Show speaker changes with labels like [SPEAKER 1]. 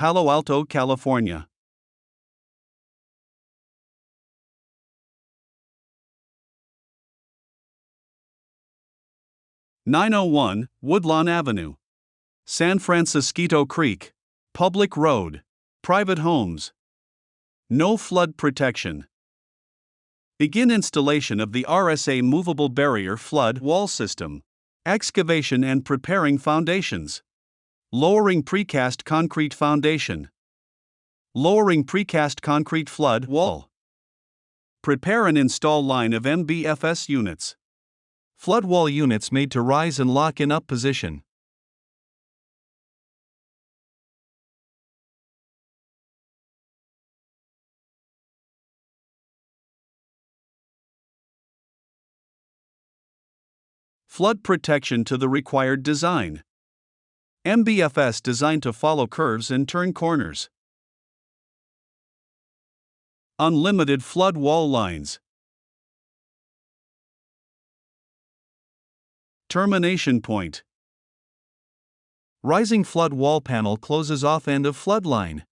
[SPEAKER 1] Palo Alto, California. 901 Woodlawn Avenue, San Francisco Creek. Public road. Private homes. No flood protection. Begin installation of the RSA movable barrier flood wall system. Excavation and preparing foundations. Lowering precast concrete foundation. Lowering precast concrete flood wall. Prepare and install line of MBFS units. Flood wall units made to rise and lock in up position. Flood protection to the required design. MBFS designed to follow curves and turn corners. Unlimited flood wall lines. Termination point. Rising flood wall panel closes off end of flood line.